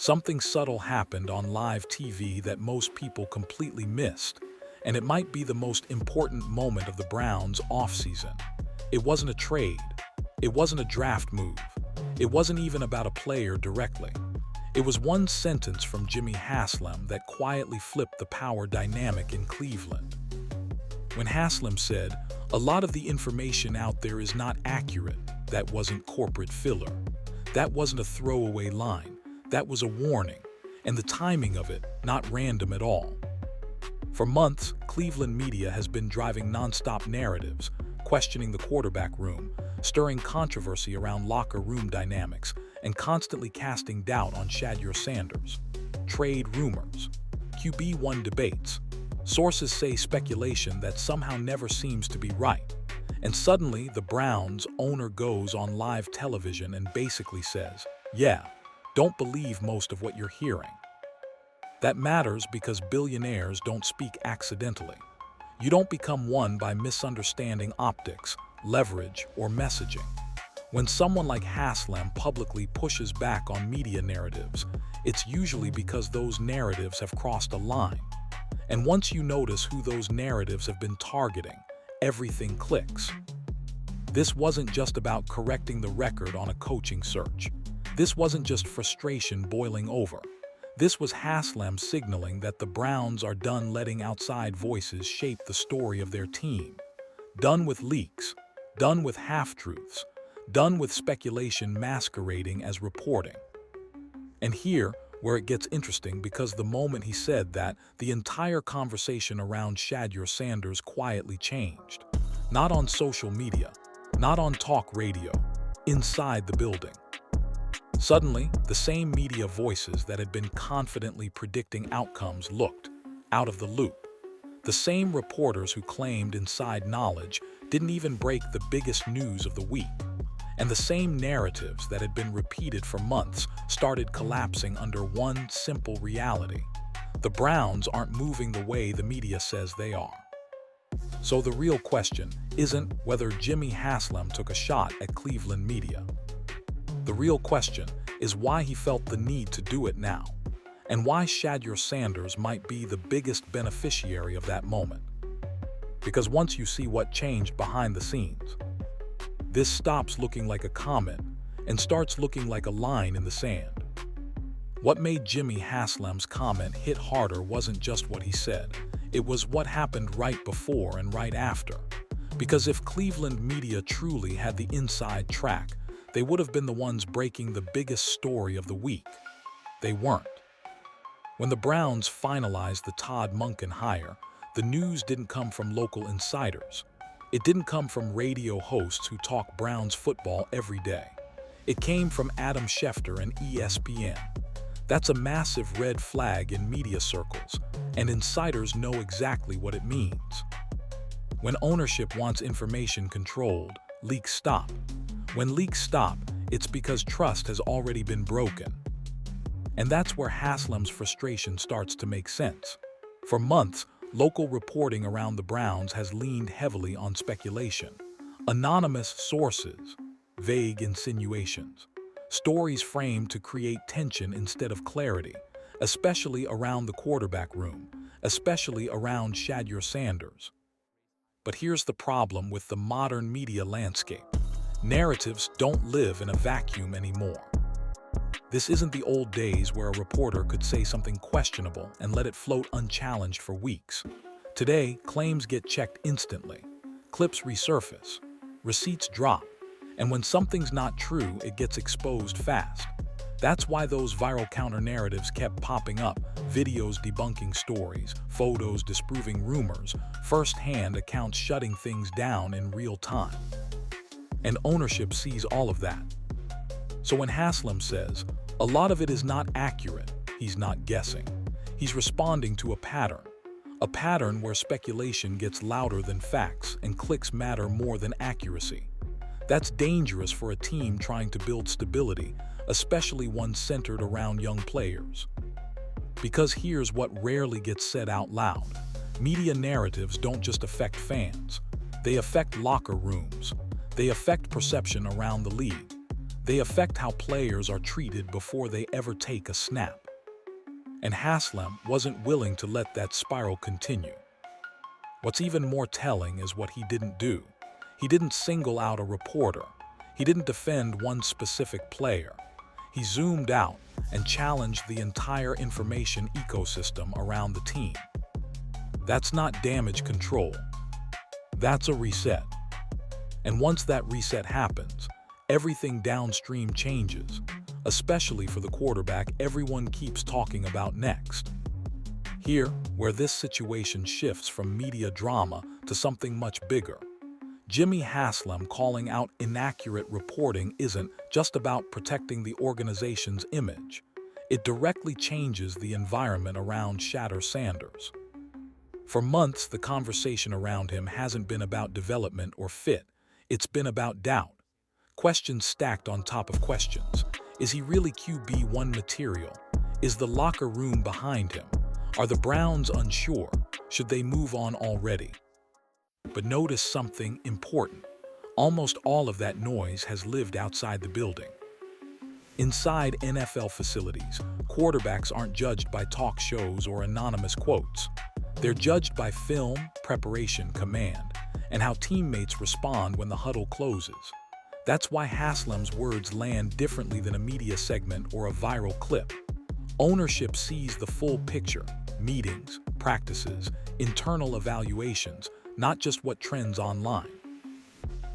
Something subtle happened on live TV that most people completely missed, and it might be the most important moment of the Browns' offseason. It wasn't a trade. It wasn't a draft move. It wasn't even about a player directly. It was one sentence from Jimmy Haslam that quietly flipped the power dynamic in Cleveland. When Haslam said, "A lot of the information out there is not accurate," that wasn't corporate filler. That wasn't a throwaway line. That was a warning, and the timing of it, not random at all. For months, Cleveland media has been driving nonstop narratives, questioning the quarterback room, stirring controversy around locker room dynamics, and constantly casting doubt on Shedeur Sanders. Trade rumors, QB1 debates. Sources say speculation that somehow never seems to be right. And suddenly, the Browns' owner goes on live television and basically says, "Yeah, don't believe most of what you're hearing." That matters because billionaires don't speak accidentally. You don't become one by misunderstanding optics, leverage, or messaging. When someone like Haslam publicly pushes back on media narratives, it's usually because those narratives have crossed a line. And once you notice who those narratives have been targeting, everything clicks. This wasn't just about correcting the record on a coaching search. This wasn't just frustration boiling over. This was Haslam signaling that the Browns are done letting outside voices shape the story of their team. Done with leaks, done with half-truths, done with speculation masquerading as reporting. And here, where it gets interesting, because the moment he said that, the entire conversation around Shedeur Sanders quietly changed. Not on social media, not on talk radio, inside the building. Suddenly, the same media voices that had been confidently predicting outcomes looked out of the loop. The same reporters who claimed inside knowledge didn't even break the biggest news of the week. And the same narratives that had been repeated for months started collapsing under one simple reality. The Browns aren't moving the way the media says they are. So the real question isn't whether Jimmy Haslam took a shot at Cleveland media. The real question is why he felt the need to do it now, and why Shedeur Sanders might be the biggest beneficiary of that moment. Because once you see what changed behind the scenes, this stops looking like a comment and starts looking like a line in the sand. What made Jimmy Haslam's comment hit harder wasn't just what he said, it was what happened right before and right after. Because if Cleveland media truly had the inside track, they would have been the ones breaking the biggest story of the week. They weren't. When the Browns finalized the Todd Monken hire, the news didn't come from local insiders. It didn't come from radio hosts who talk Browns football every day. It came from Adam Schefter and ESPN. That's a massive red flag in media circles, and insiders know exactly what it means. When ownership wants information controlled, leaks stop. When leaks stop, it's because trust has already been broken. And that's where Haslam's frustration starts to make sense. For months, local reporting around the Browns has leaned heavily on speculation. Anonymous sources, vague insinuations, stories framed to create tension instead of clarity, especially around the quarterback room, especially around Shedeur Sanders. But here's the problem with the modern media landscape. Narratives don't live in a vacuum anymore. This isn't the old days where a reporter could say something questionable and let it float unchallenged for weeks. Today, claims get checked instantly, clips resurface, receipts drop, and when something's not true, it gets exposed fast. That's why those viral counter-narratives kept popping up, videos debunking stories, photos disproving rumors, first-hand accounts shutting things down in real time. And ownership sees all of that. So when Haslam says, "A lot of it is not accurate," he's not guessing. He's responding to a pattern where speculation gets louder than facts and clicks matter more than accuracy. That's dangerous for a team trying to build stability, especially one centered around young players. Because here's what rarely gets said out loud. Media narratives don't just affect fans. They affect locker rooms. They affect perception around the league. They affect how players are treated before they ever take a snap. And Haslam wasn't willing to let that spiral continue. What's even more telling is what he didn't do. He didn't single out a reporter. He didn't defend one specific player. He zoomed out and challenged the entire information ecosystem around the team. That's not damage control. That's a reset. And once that reset happens, everything downstream changes, especially for the quarterback everyone keeps talking about next. Here, where this situation shifts from media drama to something much bigger, Jimmy Haslam calling out inaccurate reporting isn't just about protecting the organization's image. It directly changes the environment around Shedeur Sanders. For months, the conversation around him hasn't been about development or fit. It's been about doubt. Questions stacked on top of questions. Is he really QB1 material? Is the locker room behind him? Are the Browns unsure? Should they move on already? But notice something important. Almost all of that noise has lived outside the building. Inside NFL facilities, quarterbacks aren't judged by talk shows or anonymous quotes. They're judged by film, preparation, command, and how teammates respond when the huddle closes. That's why Haslam's words land differently than a media segment or a viral clip. Ownership sees the full picture: meetings, practices, internal evaluations, not just what trends online.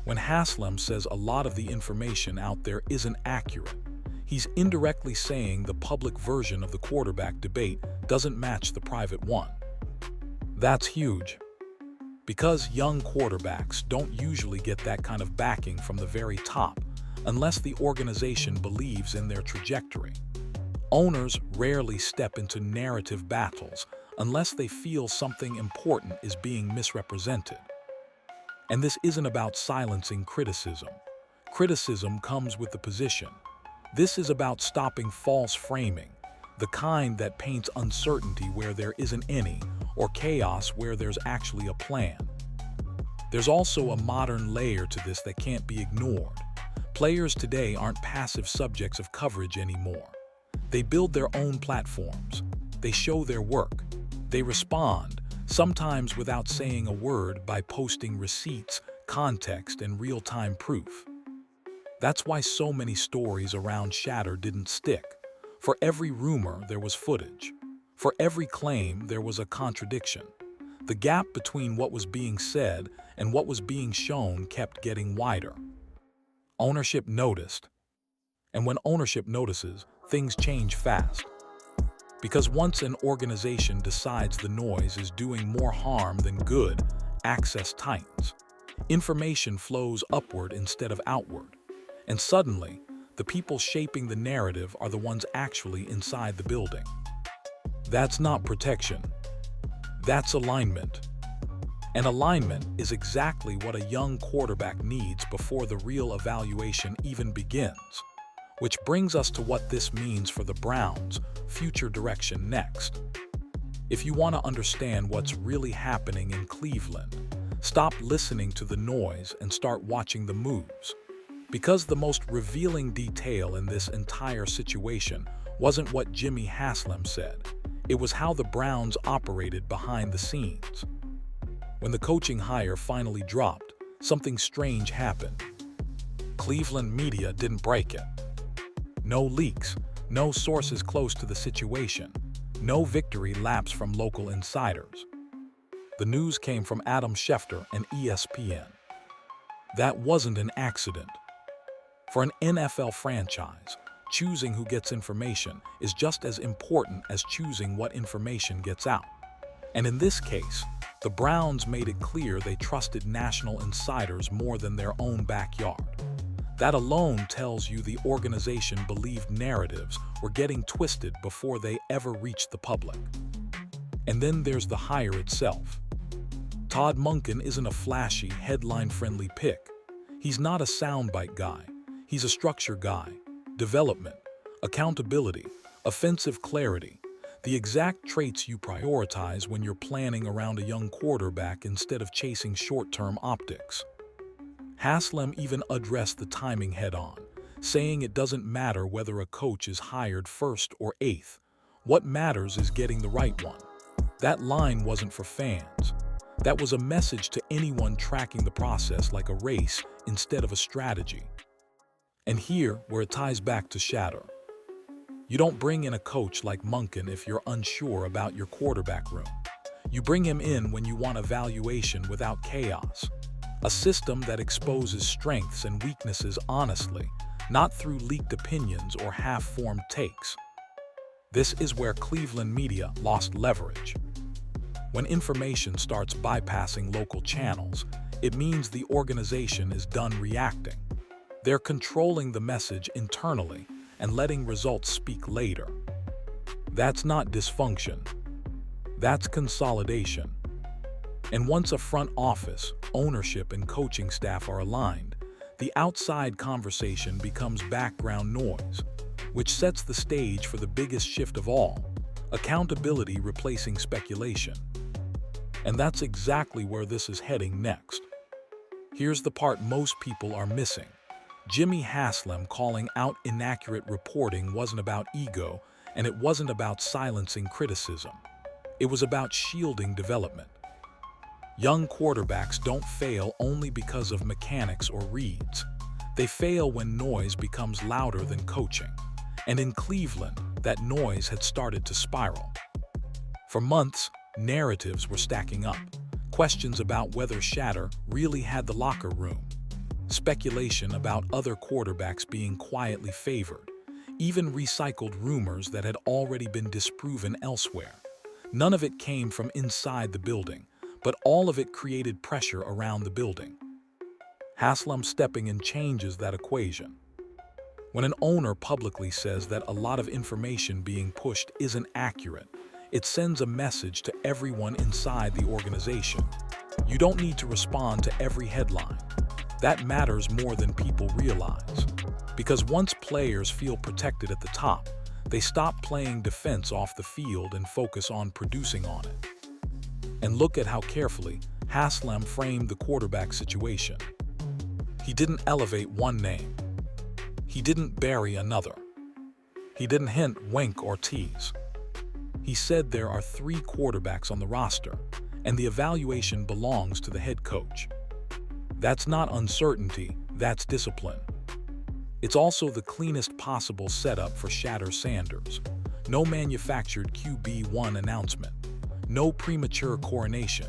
When Haslam says a lot of the information out there isn't accurate, he's indirectly saying the public version of the quarterback debate doesn't match the private one. That's huge, because young quarterbacks don't usually get that kind of backing from the very top unless the organization believes in their trajectory. Owners rarely step into narrative battles unless they feel something important is being misrepresented. And this isn't about silencing criticism. Criticism comes with the position. This is about stopping false framing, the kind that paints uncertainty where there isn't any, or chaos where there's actually a plan. There's also a modern layer to this that can't be ignored. Players today aren't passive subjects of coverage anymore. They build their own platforms. They show their work. They respond, sometimes without saying a word, by posting receipts, context, and real-time proof. That's why so many stories around Shedeur didn't stick. For every rumor, there was footage. For every claim, there was a contradiction. The gap between what was being said and what was being shown kept getting wider. Ownership noticed. And when ownership notices, things change fast. Because once an organization decides the noise is doing more harm than good, access tightens. Information flows upward instead of outward. And suddenly, the people shaping the narrative are the ones actually inside the building. That's not protection. That's alignment. And alignment is exactly what a young quarterback needs before the real evaluation even begins. Which brings us to what this means for the Browns' future direction next. If you want to understand what's really happening in Cleveland, stop listening to the noise and start watching the moves. Because the most revealing detail in this entire situation wasn't what Jimmy Haslam said. It was how the Browns operated behind the scenes. When the coaching hire finally dropped, something strange happened. Cleveland media didn't break it. No leaks, no sources close to the situation, no victory laps from local insiders. The news came from Adam Schefter and ESPN. That wasn't an accident. For an NFL franchise, choosing who gets information is just as important as choosing what information gets out. And in this case, the Browns made it clear they trusted national insiders more than their own backyard. That alone tells you the organization believed narratives were getting twisted before they ever reached the public. And then there's the hire itself. Todd Monken isn't a flashy, headline-friendly pick. He's not a soundbite guy. He's a structure guy. Development, accountability, offensive clarity, the exact traits you prioritize when you're planning around a young quarterback instead of chasing short-term optics. Haslam even addressed the timing head-on, saying it doesn't matter whether a coach is hired first or eighth. What matters is getting the right one. That line wasn't for fans. That was a message to anyone tracking the process like a race instead of a strategy. And here, where it ties back to Shedeur. You don't bring in a coach like Monken if you're unsure about your quarterback room. You bring him in when you want evaluation without chaos. A system that exposes strengths and weaknesses honestly, not through leaked opinions or half-formed takes. This is where Cleveland media lost leverage. When information starts bypassing local channels, it means the organization is done reacting. They're controlling the message internally and letting results speak later. That's not dysfunction. That's consolidation. And once a front office, ownership, and coaching staff are aligned, the outside conversation becomes background noise, which sets the stage for the biggest shift of all, accountability replacing speculation. And that's exactly where this is heading next. Here's the part most people are missing. Jimmy Haslam calling out inaccurate reporting wasn't about ego, and it wasn't about silencing criticism. It was about shielding development. Young quarterbacks don't fail only because of mechanics or reads. They fail when noise becomes louder than coaching. And in Cleveland, that noise had started to spiral. For months, narratives were stacking up. Questions about whether Shedeur really had the locker room. Speculation about other quarterbacks being quietly favored. Even recycled rumors that had already been disproven elsewhere. None of it came from inside the building, but all of it created pressure around the building. Haslam stepping in changes that equation. When an owner publicly says that a lot of information being pushed isn't accurate, it sends a message to everyone inside the organization. You don't need to respond to every headline. That matters more than people realize. Because once players feel protected at the top, they stop playing defense off the field and focus on producing on it. And look at how carefully Haslam framed the quarterback situation. He didn't elevate one name. He didn't bury another. He didn't hint, wink, or tease. He said there are 3 quarterbacks on the roster, and the evaluation belongs to the head coach. That's not uncertainty, that's discipline. It's also the cleanest possible setup for Shedeur Sanders. No manufactured QB1 announcement. No premature coronation.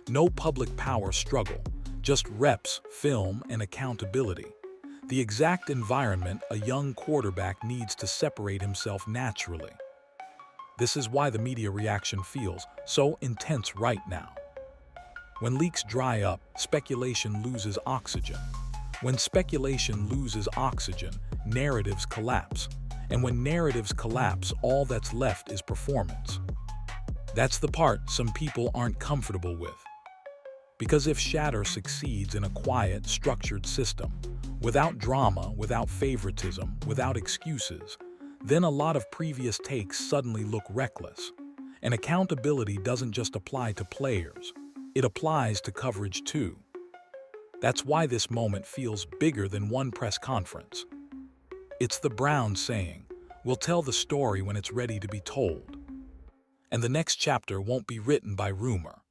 No public power struggle. Just reps, film, and accountability. The exact environment a young quarterback needs to separate himself naturally. This is why the media reaction feels so intense right now. When leaks dry up, speculation loses oxygen. When speculation loses oxygen, narratives collapse. And when narratives collapse, all that's left is performance. That's the part some people aren't comfortable with. Because if Shedeur succeeds in a quiet, structured system, without drama, without favoritism, without excuses, then a lot of previous takes suddenly look reckless. And accountability doesn't just apply to players, it applies to coverage too. That's why this moment feels bigger than one press conference. It's the Browns saying, "We'll tell the story when it's ready to be told." And the next chapter won't be written by rumor.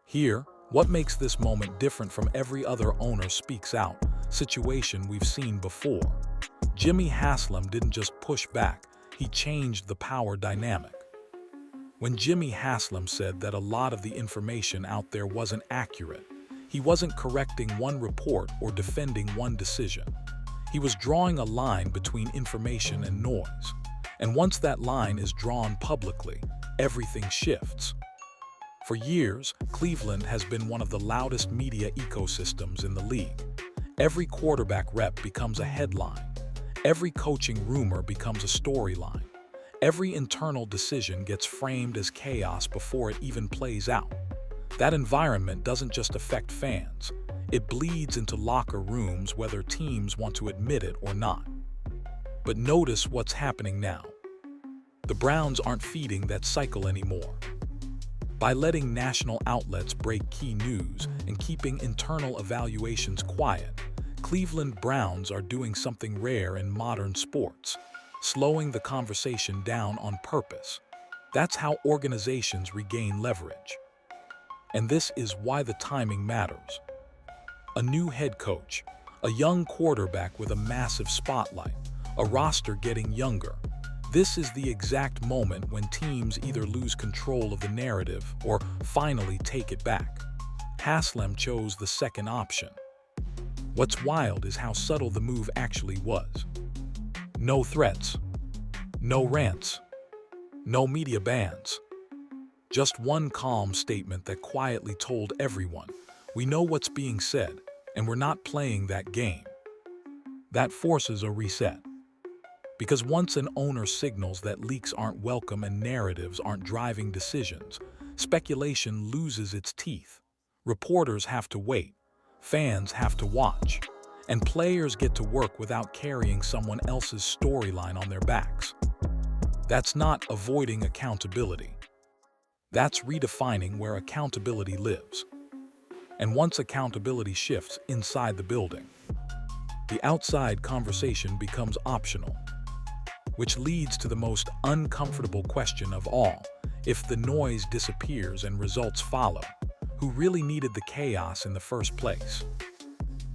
Here, what makes this moment different from every other owner speaks out situation we've seen before. Jimmy Haslam didn't just push back, he changed the power dynamic. When Jimmy Haslam said that a lot of the information out there wasn't accurate, he wasn't correcting one report or defending one decision. He was drawing a line between information and noise. And once that line is drawn publicly, everything shifts. For years, Cleveland has been one of the loudest media ecosystems in the league. Every quarterback rep becomes a headline. Every coaching rumor becomes a storyline. Every internal decision gets framed as chaos before it even plays out. That environment doesn't just affect fans. It bleeds into locker rooms whether teams want to admit it or not. But notice what's happening now. The Browns aren't feeding that cycle anymore. By letting national outlets break key news and keeping internal evaluations quiet, Cleveland Browns are doing something rare in modern sports, slowing the conversation down on purpose. That's how organizations regain leverage. And this is why the timing matters. A new head coach, a young quarterback with a massive spotlight, a roster getting younger. This is the exact moment when teams either lose control of the narrative or finally take it back. Haslam chose the second option. What's wild is how subtle the move actually was. No threats, no rants, no media bans. Just one calm statement that quietly told everyone, we know what's being said, and we're not playing that game. That forces a reset. Because once an owner signals that leaks aren't welcome and narratives aren't driving decisions, speculation loses its teeth. Reporters have to wait, fans have to watch, and players get to work without carrying someone else's storyline on their backs. That's not avoiding accountability. That's redefining where accountability lives. And once accountability shifts inside the building, the outside conversation becomes optional, which leads to the most uncomfortable question of all. If the noise disappears and results follow, who really needed the chaos in the first place?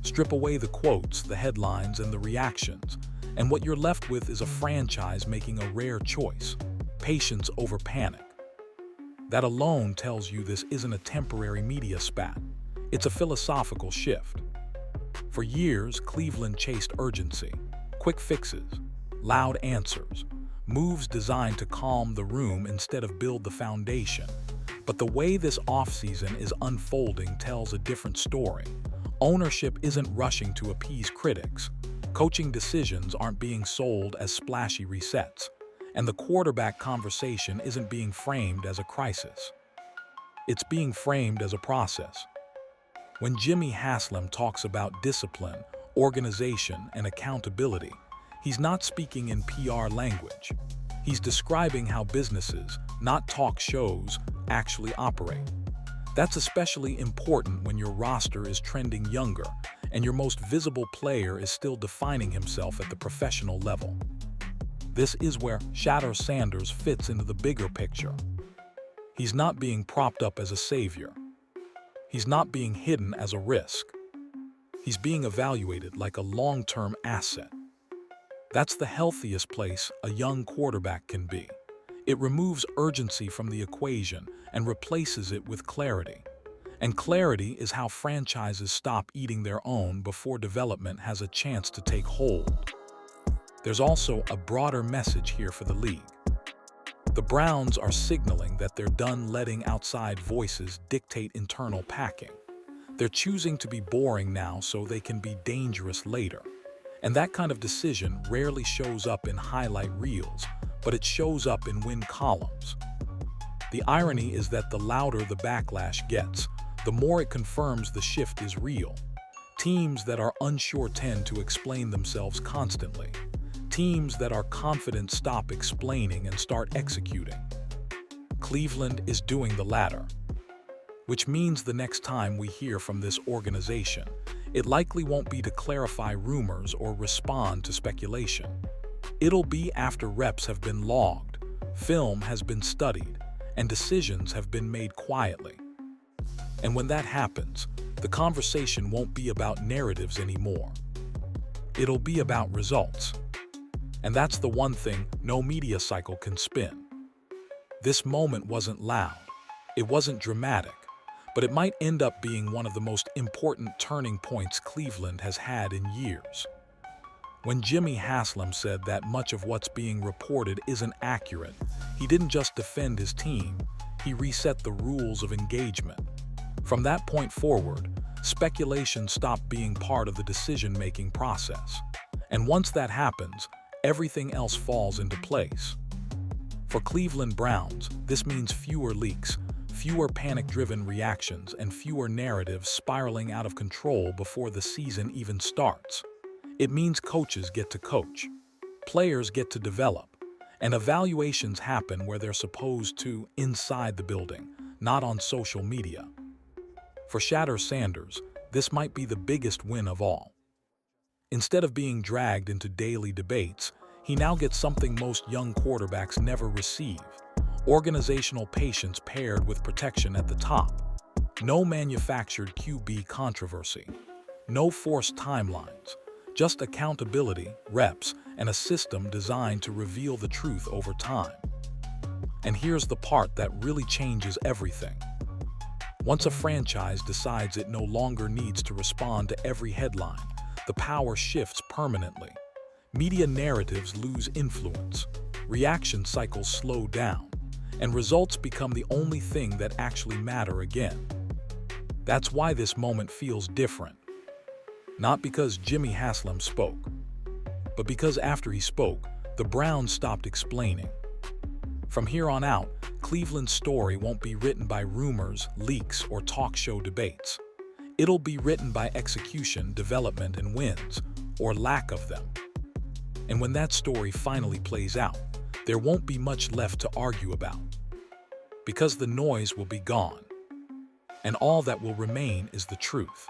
Strip away the quotes, the headlines, and the reactions, and what you're left with is a franchise making a rare choice: patience over panic. That alone tells you this isn't a temporary media spat. It's a philosophical shift. For years, Cleveland chased urgency, quick fixes, loud answers, moves designed to calm the room instead of build the foundation. But the way this offseason is unfolding tells a different story. Ownership isn't rushing to appease critics. Coaching decisions aren't being sold as splashy resets. And the quarterback conversation isn't being framed as a crisis. It's being framed as a process. When Jimmy Haslam talks about discipline, organization, and accountability, he's not speaking in PR language. He's describing how businesses, not talk shows, actually operate. That's especially important when your roster is trending younger and your most visible player is still defining himself at the professional level. This is where Shedeur Sanders fits into the bigger picture. He's not being propped up as a savior. He's not being hidden as a risk. He's being evaluated like a long-term asset. That's the healthiest place a young quarterback can be. It removes urgency from the equation and replaces it with clarity. And clarity is how franchises stop eating their own before development has a chance to take hold. There's also a broader message here for the league. The Browns are signaling that they're done letting outside voices dictate internal packing. They're choosing to be boring now so they can be dangerous later. And that kind of decision rarely shows up in highlight reels, but it shows up in win columns. The irony is that the louder the backlash gets, the more it confirms the shift is real. Teams that are unsure tend to explain themselves constantly. Teams that are confident stop explaining and start executing. Cleveland is doing the latter, which means the next time we hear from this organization, it likely won't be to clarify rumors or respond to speculation. It'll be after reps have been logged, film has been studied, and decisions have been made quietly. And when that happens, the conversation won't be about narratives anymore. It'll be about results. And that's the one thing no media cycle can spin. This moment wasn't loud, it wasn't dramatic, but it might end up being one of the most important turning points Cleveland has had in years. When Jimmy Haslam said that much of what's being reported isn't accurate, he didn't just defend his team, he reset the rules of engagement. From that point forward, speculation stopped being part of the decision-making process. And once that happens, everything else falls into place. For Cleveland Browns, this means fewer leaks, fewer panic-driven reactions, and fewer narratives spiraling out of control before the season even starts. It means coaches get to coach, players get to develop, and evaluations happen where they're supposed to inside the building, not on social media. For Shedeur Sanders, this might be the biggest win of all. Instead of being dragged into daily debates, he now gets something most young quarterbacks never receive: organizational patience paired with protection at the top. No manufactured QB controversy. No forced timelines. Just accountability, reps, and a system designed to reveal the truth over time. And here's the part that really changes everything. Once a franchise decides it no longer needs to respond to every headline, the power shifts permanently. Media narratives lose influence, reaction cycles slow down, and results become the only thing that actually matter again. That's why this moment feels different. Not because Jimmy Haslam spoke, but because after he spoke, the Browns stopped explaining. From here on out, Cleveland's story won't be written by rumors, leaks, or talk show debates. It'll be written by execution, development, and wins, or lack of them. And when that story finally plays out, there won't be much left to argue about, because the noise will be gone, and all that will remain is the truth.